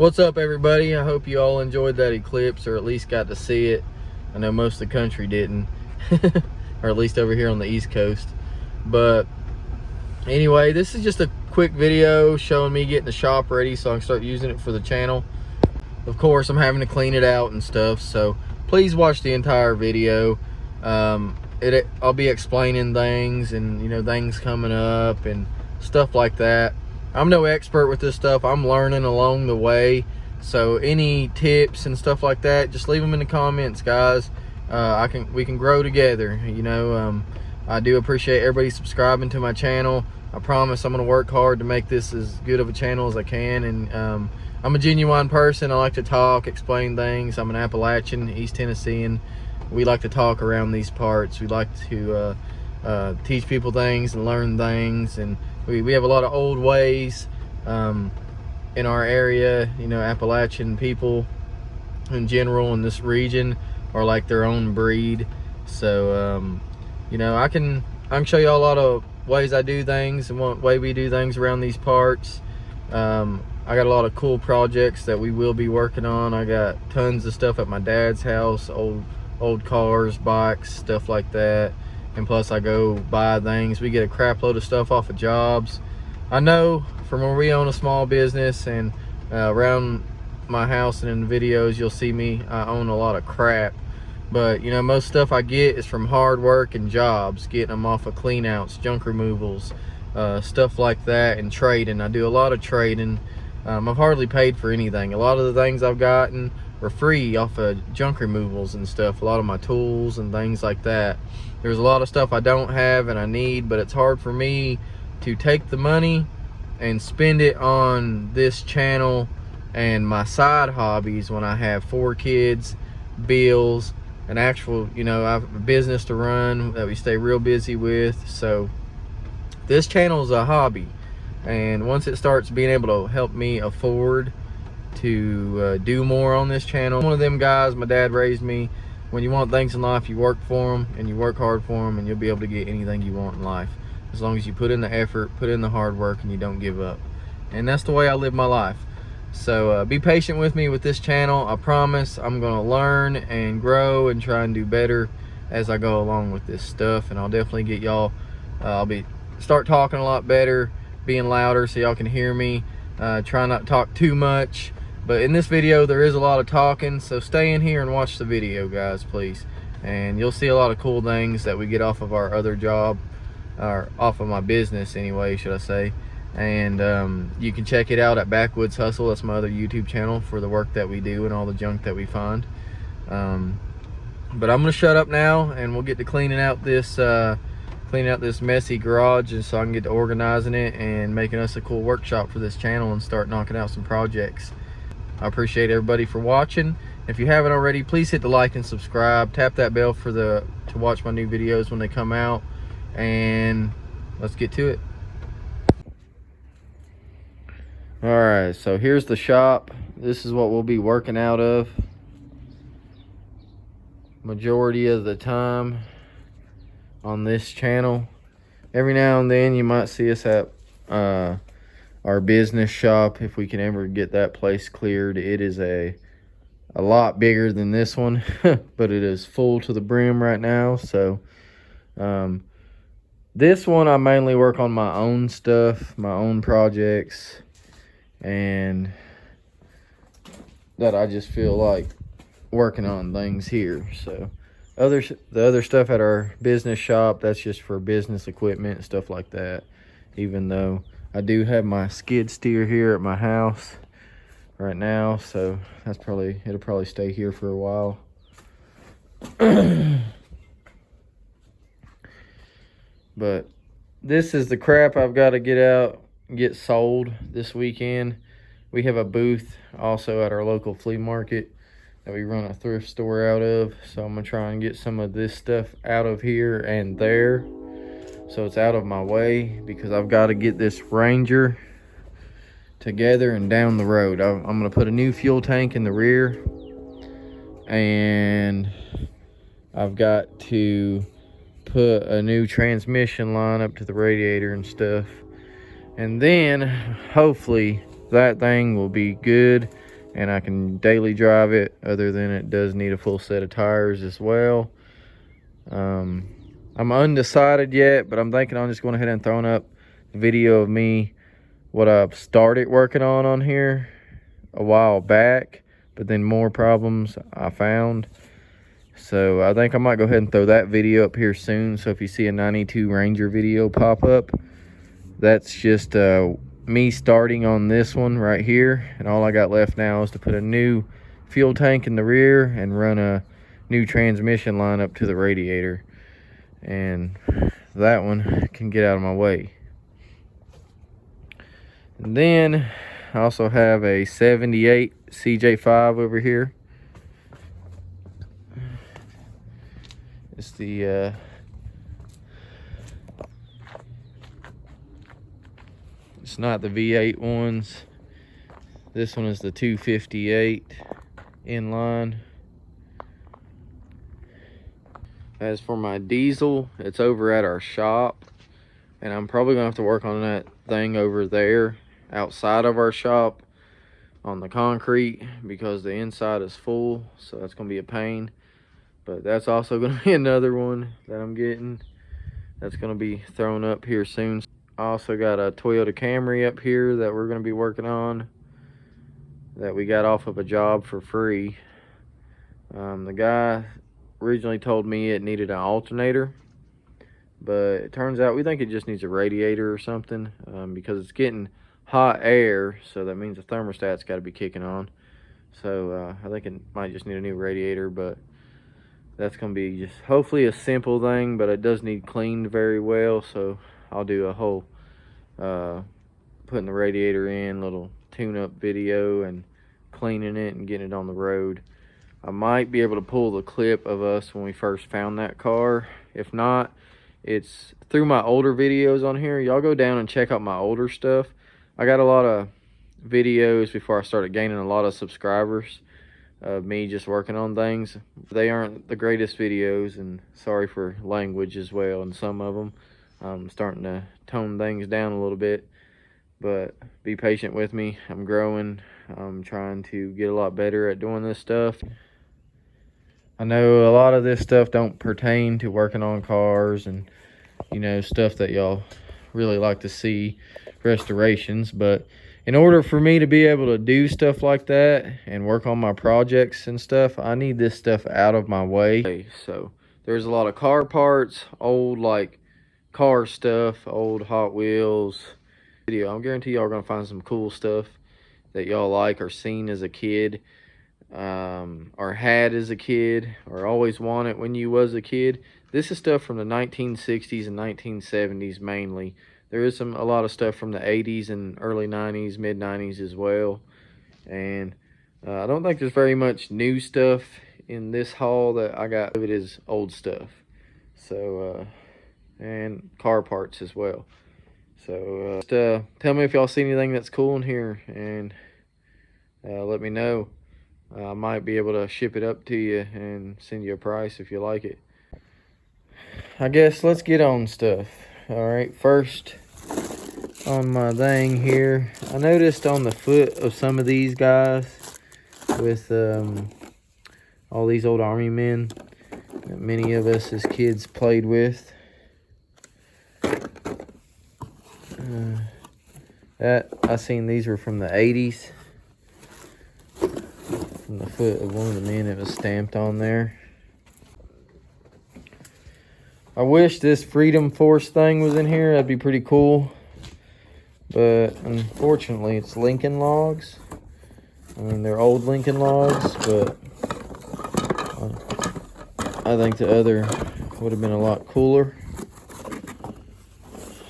What's up, everybody? I hope you all enjoyed that eclipse, or at least got to see it. I know most of the country didn't, or at least over here on the East Coast. But anyway, this is just a quick video showing me getting the shop ready so I can start using it for the channel. Of course, I'm having to clean it out and stuff, so please watch the entire video. I'll be explaining things and things coming up and stuff like that. I'm no expert with this stuff. I'm learning along the way, so any tips and stuff like that, just leave them in the comments, guys. We can grow together. I do appreciate everybody subscribing to my channel. I promise I'm gonna work hard to make this as good of a channel as I can. And I'm a genuine person. I like to talk, explain things. I'm an Appalachian, East Tennessean. We like to talk around these parts. We like to teach people things and learn things, and we have a lot of old ways in our area. Appalachian people in general in this region are like their own breed. So I can show you a lot of ways I do things and what way we do things around these parts. I got a lot of cool projects that we will be working on. I got tons of stuff at my dad's house, old cars, bikes, stuff like that. And plus I go buy things. We get a crap load of stuff off of jobs. I know from where we own a small business, and around my house and in the videos you'll see me, I own a lot of crap. But most stuff I get is from hard work and jobs, getting them off of clean outs, junk removals, stuff like that, and trading. I do a lot of trading. I've hardly paid for anything. A lot of the things I've gotten are free off of junk removals and stuff. A lot of my tools and things like that. There's a lot of stuff I don't have and I need, but it's hard for me to take the money and spend it on this channel and my side hobbies when I have 4 kids, bills, an actual, I have a business to run that we stay real busy with. So this channel is a hobby, and once it starts being able to help me afford to do more on this channel, I'm one of them guys. My dad raised me, when you want things in life, you work for them and you work hard for them, and you'll be able to get anything you want in life, as long as you put in the effort, put in the hard work, and you don't give up. And that's the way I live my life. So be patient with me with this channel. I promise I'm gonna learn and grow and try and do better as I go along with this stuff. And I'll definitely get y'all, start talking a lot better, being louder so y'all can hear me. Try not to talk too much. But in this video there is a lot of talking, so stay in here and watch the video, guys, please. And you'll see a lot of cool things that we get off of our other job, or off of my business anyway, should I say. And you can check it out at Backwoods Hustle. That's my other YouTube channel for the work that we do and all the junk that we find. But I'm gonna shut up now, and we'll get to cleaning out this messy garage, and so I can get to organizing it and making us a cool workshop for this channel and start knocking out some projects. I appreciate everybody for watching. If you haven't already, please hit the like and subscribe. Tap that bell to watch my new videos when they come out. And let's get to it. Alright, so here's the shop. This is what we'll be working out of majority of the time on this channel. Every now and then you might see us at our business shop, if we can ever get that place cleared. It is a lot bigger than this one, but it is full to the brim right now. So this one I mainly work on my own stuff, my own projects, and that I just feel like working on things here. So the other stuff at our business shop, that's just for business equipment and stuff like that. Even though I do have my skid steer here at my house right now, so it'll probably stay here for a while. But this is the crap I've got to get sold this weekend. We have a booth also at our local flea market that we run a thrift store out of, so I'm gonna try and get some of this stuff out of here and there, so it's out of my way, because I've got to get this Ranger together and down the road. I'm gonna put a new fuel tank in the rear, and I've got to put a new transmission line up to the radiator and stuff. And then hopefully that thing will be good and I can daily drive it, other than it does need a full set of tires as well. I'm undecided yet, but I'm thinking I'm just going ahead and throwing up the video of me, what I've started working on here a while back, but then more problems I found. So I think I might go ahead and throw that video up here soon. So if you see a 92 Ranger video pop up, that's just me starting on this one right here, and all I got left now is to put a new fuel tank in the rear and run a new transmission line up to the radiator, and that one can get out of my way. And then I also have a 78 CJ5 over here. It's the it's not the V8 ones. This one is the 258 inline. As for my diesel, it's over at our shop, and I'm probably gonna have to work on that thing over there outside of our shop on the concrete, because the inside is full, so that's gonna be a pain. But that's also gonna be another one that I'm getting that's gonna be thrown up here soon. I also got a Toyota Camry up here that we're gonna be working on, that we got off of a job for free. The guy originally told me it needed an alternator, but it turns out we think it just needs a radiator or something, because it's getting hot air, so that means the thermostat's got to be kicking on. So I think it might just need a new radiator, but that's going to be just hopefully a simple thing, but it does need cleaned very well. So I'll do a whole putting the radiator in, little tune-up video and cleaning it and getting it on the road. I might be able to pull the clip of us when we first found that car. If not, it's through my older videos on here. Y'all go down and check out my older stuff. I got a lot of videos before I started gaining a lot of subscribers of me just working on things. They aren't the greatest videos, and sorry for language as well in some of them. I'm starting to tone things down a little bit, but be patient with me. I'm growing. I'm trying to get a lot better at doing this stuff. I know a lot of this stuff don't pertain to working on cars and, you know, stuff that y'all really like to see, restorations, but in order for me to be able to do stuff like that and work on my projects and stuff, I need this stuff out of my way. So there's a lot of car parts, old like car stuff, old Hot Wheels video. I guarantee y'all are gonna find some cool stuff that y'all like or seen as a kid, or had as a kid, or always wanted when you was a kid. This is stuff from the 1960s and 1970s mainly. There is a lot of stuff from the 80s and early 90s, mid 90s as well. And I don't think there's very much new stuff in this haul. That I got of it is old stuff. So and car parts as well. So just, tell me if y'all see anything that's cool in here, and let me know. I might be able to ship it up to you and send you a price if you like it. I guess let's get on stuff. All right, first on my thing here, I noticed on the foot of some of these guys with all these old army men that many of us as kids played with, that I seen these were from the 80s. From the foot of one of the men, it was stamped on there. I wish this Freedom Force thing was in here. That'd be pretty cool. But unfortunately, it's Lincoln logs. I mean, they're old Lincoln logs, but I think the other would have been a lot cooler.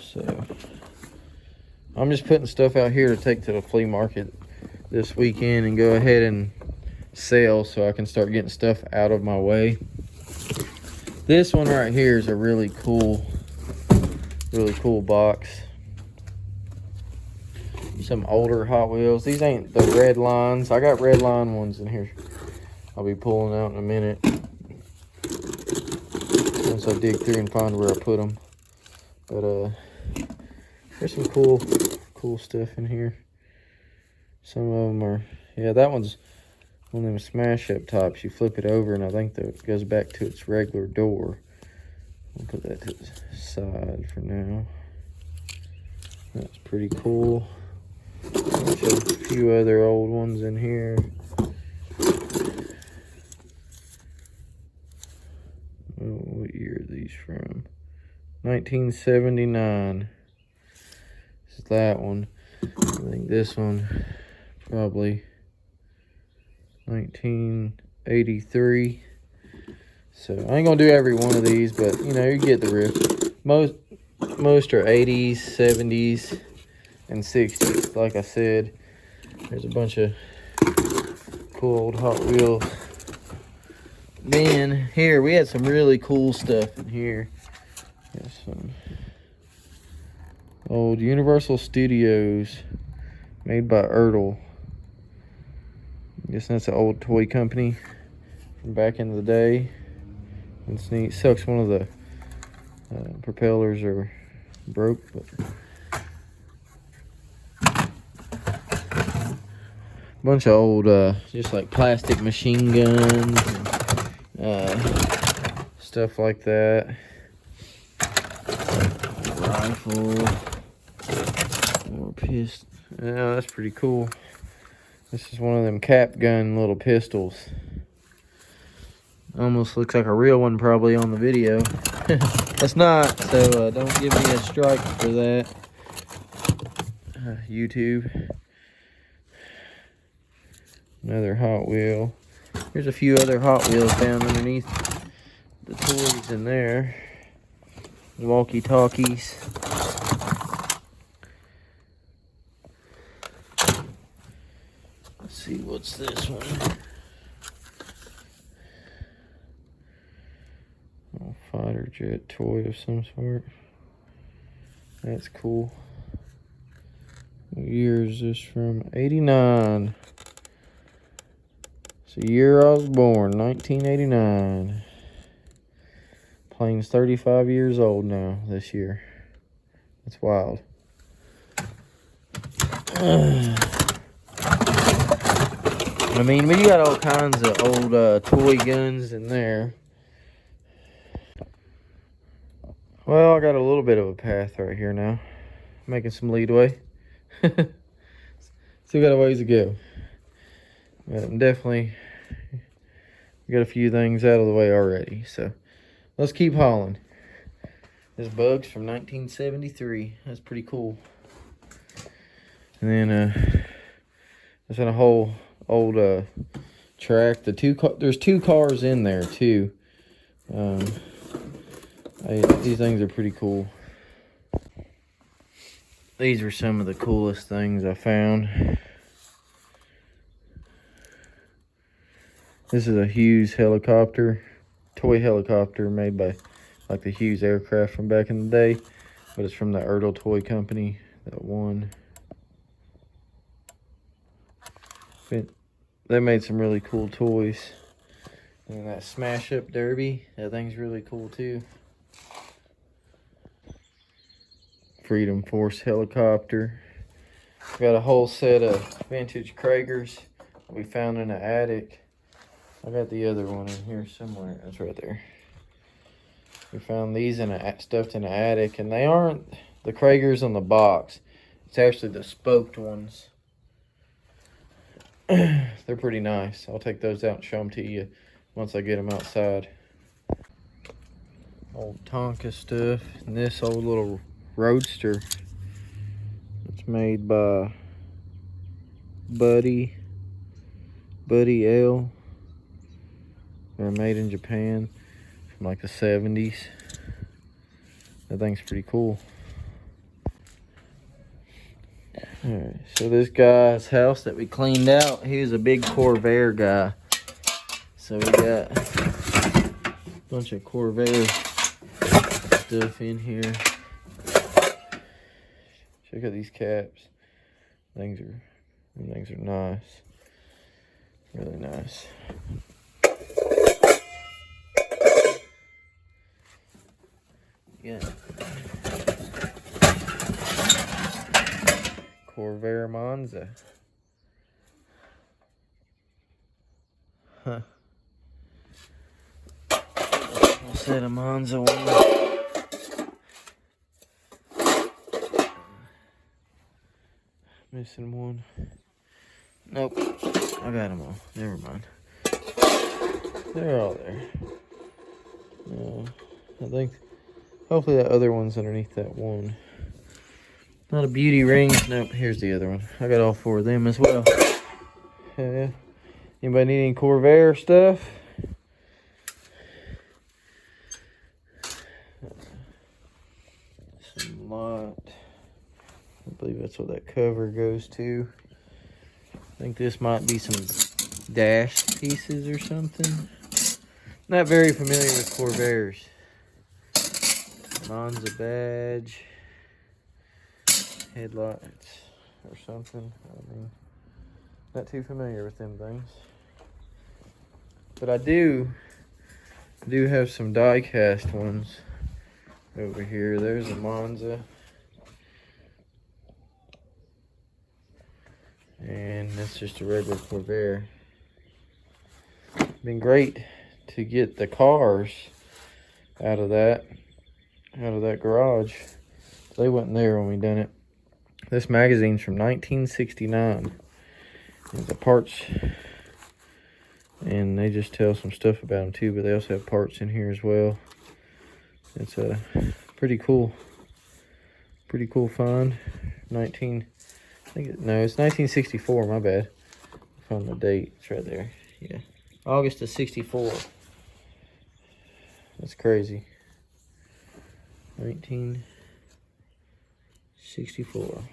So I'm just putting stuff out here to take to the flea market this weekend and go ahead and sell, so I can start getting stuff out of my way. This one right here is a really cool box. Some older Hot Wheels. These ain't the red lines. I got red line ones in here I'll be pulling out in a minute once I dig through and find where I put them. But there's some cool stuff in here. Some of them are Yeah, that one's one of them smash up tops. You flip it over and I think that it goes back to its regular door. I'll put that to the side for now. That's pretty cool. A few other old ones in here. Oh, what year are these from? 1979. This is that one. I think this one probably 1983. So I ain't gonna do every one of these, but you know, you get the riff. Most are 80s, 70s, and 60s. Like I said, there's a bunch of cool old Hot Wheels. Then here we had some really cool stuff in here. There's some old Universal Studios made by Ertl. I guess that's an old toy company from back in the day. It's neat. Sucks one of the propellers are broke, but bunch of old just like plastic machine guns and stuff like that. Rifle or pistol. Yeah, that's pretty cool. This is one of them cap gun little pistols. Almost looks like a real one probably on the video. That's not, so don't give me a strike for that. YouTube. Another Hot Wheel. Here's a few other Hot Wheels down underneath the toys in there. Walkie-talkies. Let's see, what's this one? Oh, fighter jet toy of some sort. That's cool. What year is this from? 89. It's the year I was born, 1989. Plane's 35 years old now this year. That's wild. I mean, we got all kinds of old toy guns in there. Well, I got a little bit of a path right here now. Making some leadway. Still got a ways to go. But definitely got a few things out of the way already. So let's keep hauling. This bug's from 1973. That's pretty cool. And then there's a whole old track. There's two cars in there too. These things are pretty cool. These are some of the coolest things I found. This is a Hughes helicopter, toy helicopter made by like the Hughes aircraft from back in the day, but it's from the Ertl toy company, that one. They made some really cool toys. And that Smash Up Derby, that thing's really cool too. Freedom Force helicopter. Got a whole set of vintage Kragers we found in the attic. I got the other one in here somewhere. That's right there. We found these stuffed in the attic, and they aren't the Kragers on the box. It's actually the spoked ones. They're pretty nice. I'll take those out and show them to you once I get them outside. Old Tonka stuff, and this old little Roadster. It's made by Buddy L. They're made in Japan from like the 70s. That thing's pretty cool. Alright, so this guy's house that we cleaned out, he was a big Corvair guy. So we got a bunch of Corvair stuff in here. Check out these caps. Things are nice. Really nice. Yeah. Corvair Monza. Huh. I'll set a Monza one. Missing one. Nope. I got them all. Never mind. They're all there. I think hopefully that other one's underneath that one. Not a beauty ring. Nope, here's the other one. I got all 4 of them as well. Yeah. Anybody need any Corvair stuff? Some lot. I believe that's what that cover goes to. I think this might be some dash pieces or something. Not very familiar with Corvairs. Monza badge. Headlights or something. I mean, not too familiar with them things. But I do have some die cast ones over here. There's a Monza. And that's just a regular Corvair. Been great to get the cars out of that garage. They wasn't there when we done it. This magazine's from 1969. There's the parts, and they just tell some stuff about them too, but they also have parts in here as well. It's a pretty cool find. It's 1964, my bad. I found the date, it's right there. Yeah, August of 64. That's crazy. 1964.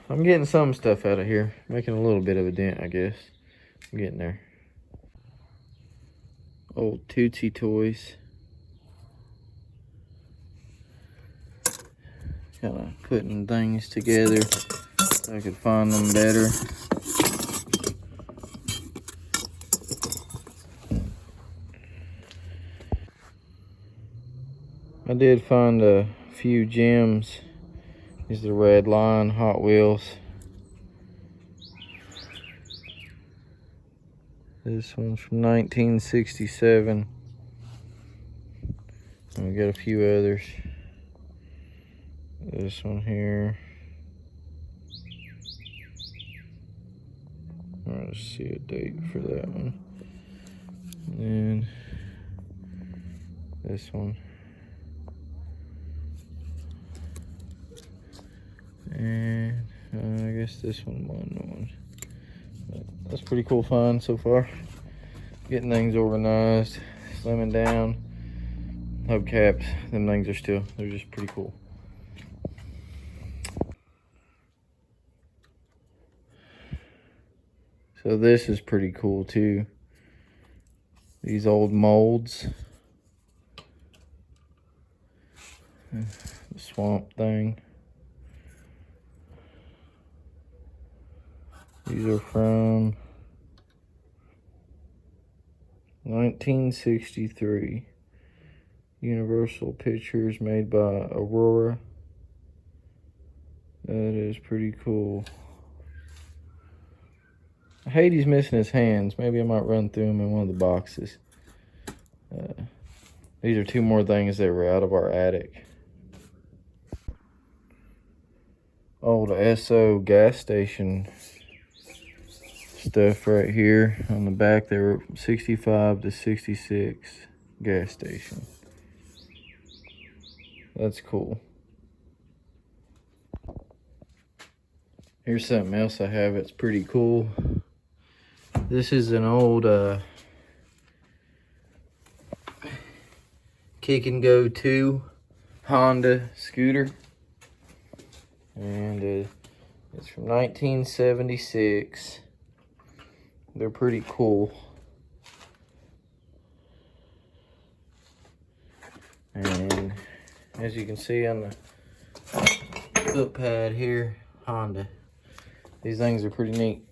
I'm getting some stuff out of here. Making a little bit of a dent, I guess. I'm getting there. Old Tootsie toys. Kind of putting things together so I could find them better. I did find a few gems. These are the Red Line Hot Wheels. This one's from 1967. And we got a few others. This one here. Let's see a date for that one. And then this one. And I guess this one wasn't. That's pretty cool find so far. Getting things organized, slimming down. Hubcaps, them things they're just pretty cool. So this is pretty cool too. These old molds. The swamp thing. These are from 1963. Universal Pictures, made by Aurora. That is pretty cool. I hate he's missing his hands. Maybe I might run through them in one of the boxes. These are 2 more things that were out of our attic. Old Esso gas station stuff right here. On the back, they were 65 to 66 gas station. That's cool. Here's something else I have. It's pretty cool. This is an old Kick and Go 2 Honda scooter. And it's from 1976. They're pretty cool. And as you can see on the foot pad here, Honda. These things are pretty neat.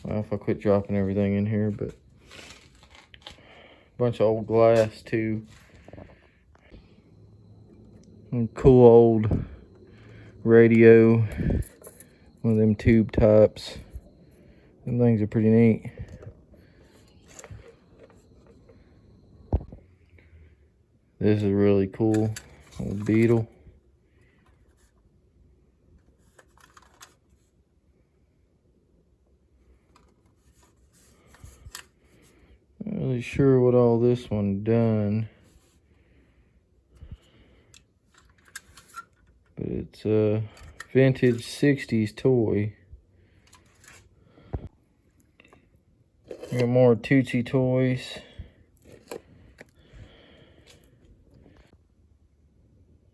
Well, if I quit dropping everything in here, but a bunch of old glass too. And cool old radio, one of them tube tops. Them things are pretty neat. This is really cool. Old Beetle. Not really sure what all this one done, but it's a vintage 60s toy. We got more Tootsie toys.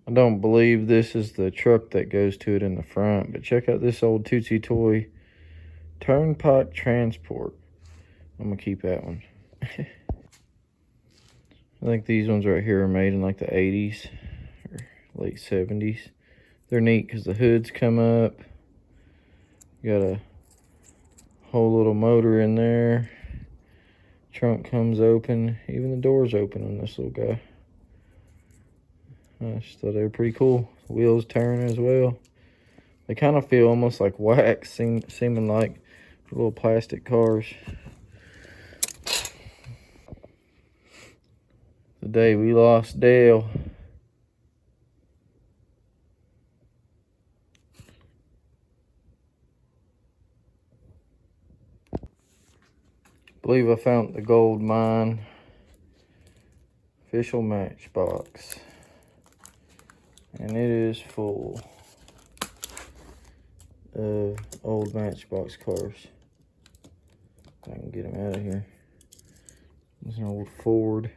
I don't believe this is the truck that goes to it in the front, but check out this old Tootsie toy. Turnpike Transport. I'm gonna keep that one. I think these ones right here are made in like the 80s or late 70s. They're neat because the hoods come up. You got a whole little motor in there. Trunk comes open. Even the door's open on this little guy. I just thought they were pretty cool. The wheels turn as well. They kind of feel almost like wax, seeming like little plastic cars. The day we lost Dale. I believe I found the gold mine. Official Matchbox. And it is full of old Matchbox cars. If I can get them out of here. There's an old Ford.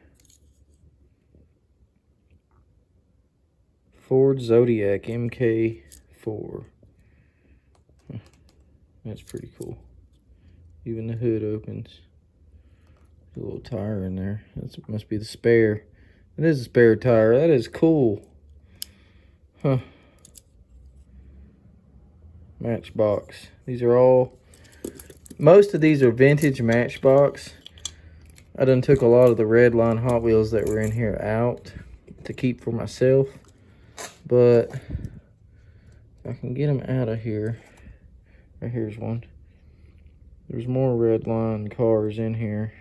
Ford Zodiac MK4. That's pretty cool. Even the hood opens. There's a little tire in there. That must be the spare. It is a spare tire. That is cool. Huh. Matchbox. These are all, most of these are vintage Matchbox. I done took a lot of the red line Hot Wheels that were in here out to keep for myself. But I can get them out of here. Right here's one. There's more red line cars in here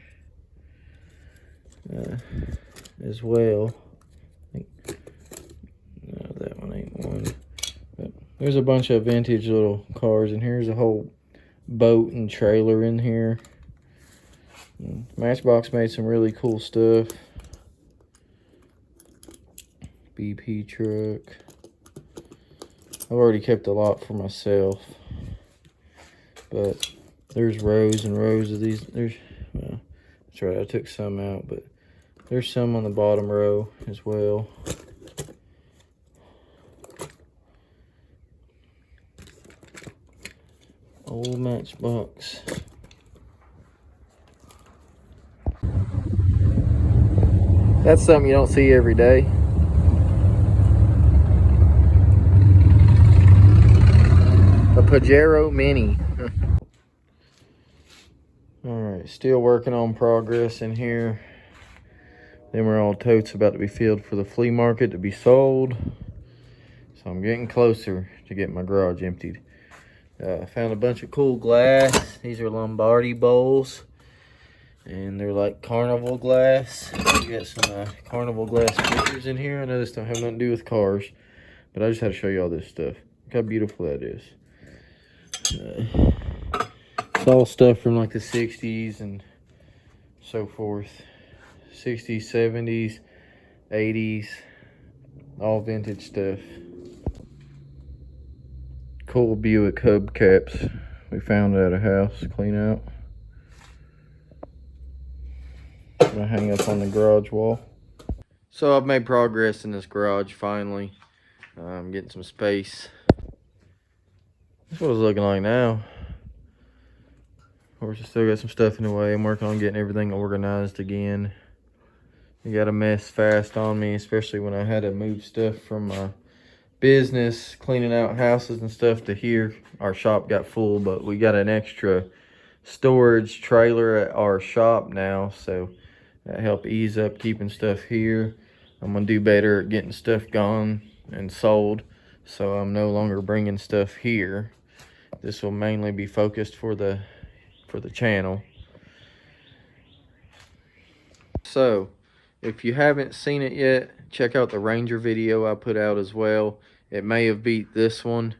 as well. No, that one ain't one. But there's a bunch of vintage little cars, and here's a whole boat and trailer in here. And Matchbox made some really cool stuff. BP truck. I've already kept a lot for myself, but there's rows and rows of these. There's, well, that's right, I took some out, but there's some on the bottom row as well. Old Matchbox. That's something you don't see every day. A Pajero Mini. Alright, still working on progress in here. Them are all totes about to be filled for the flea market to be sold. So I'm getting closer to getting my garage emptied. I found a bunch of cool glass. These are Lombardi bowls. And they're like carnival glass. We got some carnival glass pictures in here. I know this don't have nothing to do with cars, but I just had to show you all this stuff. Look how beautiful that is. It's all stuff from like the 60s and so forth. 60s, 70s, 80s, all vintage stuff. Cool Buick hubcaps we found at a house, clean out. I'm gonna hang up on the garage wall. So I've made progress in this garage finally. I'm getting some space. That's what it's looking like now. Of course, I still got some stuff in the way. I'm working on getting everything organized again. I got a mess fast on me, especially when I had to move stuff from my business, cleaning out houses and stuff, to here. Our shop got full, but we got an extra storage trailer at our shop now, so that helped ease up keeping stuff here. I'm gonna do better at getting stuff gone and sold, so I'm no longer bringing stuff here. This will mainly be focused for the channel. So if you haven't seen it yet, check out the Ranger video I put out as well. It may have beat this one,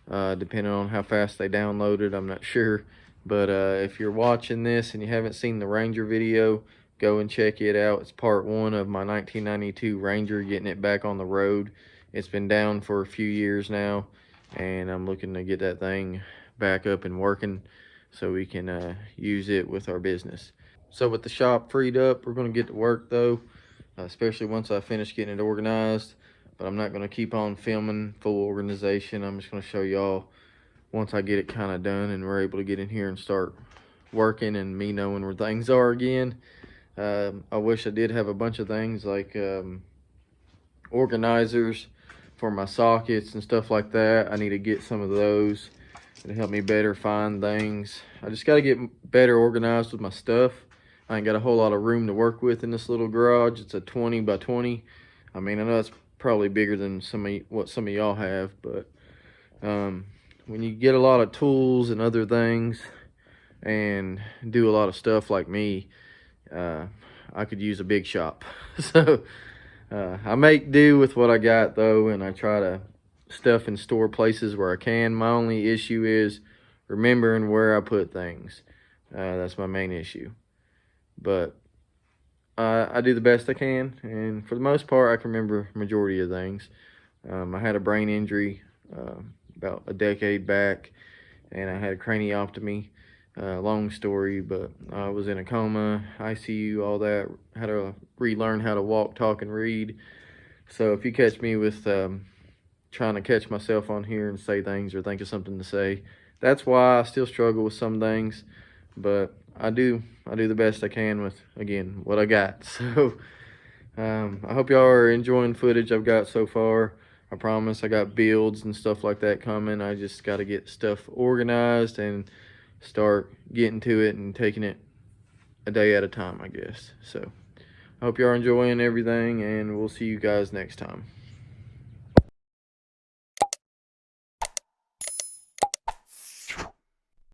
depending on how fast they downloaded. I'm not sure. But if you're watching this and you haven't seen the Ranger video, go and check it out. It's part 1 of my 1992 Ranger, getting it back on the road. It's been down for a few years now, and I'm looking to get that thing back up and working so we can use it with our business. So with the shop freed up, we're going to get to work though, especially once I finish getting it organized. But I'm not going to keep on filming full organization. I'm just going to show y'all once I get it kind of done and we're able to get in here and start working and me knowing where things are again. I wish I did have a bunch of things like organizers for my sockets and stuff like that. I need to get some of those. It'll help me better find things. I just got to get better organized with my stuff. I ain't got a whole lot of room to work with in this little garage. It's a 20 by 20. I mean, I know it's probably bigger than what some of y'all have, but when you get a lot of tools and other things and do a lot of stuff like me, I could use a big shop. So I make do with what I got though, and I try to stuff and store places where I can. My only issue is remembering where I put things. That's my main issue. But I do the best I can, and for the most part I can remember majority of things. I had a brain injury about a decade back, and I had a craniotomy. Long story, but I was in a coma, ICU, all that. Had to relearn how to walk, talk, and read. So if you catch me with trying to catch myself on here and say things or think of something to say, that's why I still struggle with some things. But I do the best I can with, again, what I got. So I hope y'all are enjoying footage I've got so far. I promise I got builds and stuff like that coming. I just got to get stuff organized and start getting to it and taking it a day at a time, I guess. So I hope y'all are enjoying everything, and we'll see you guys next time.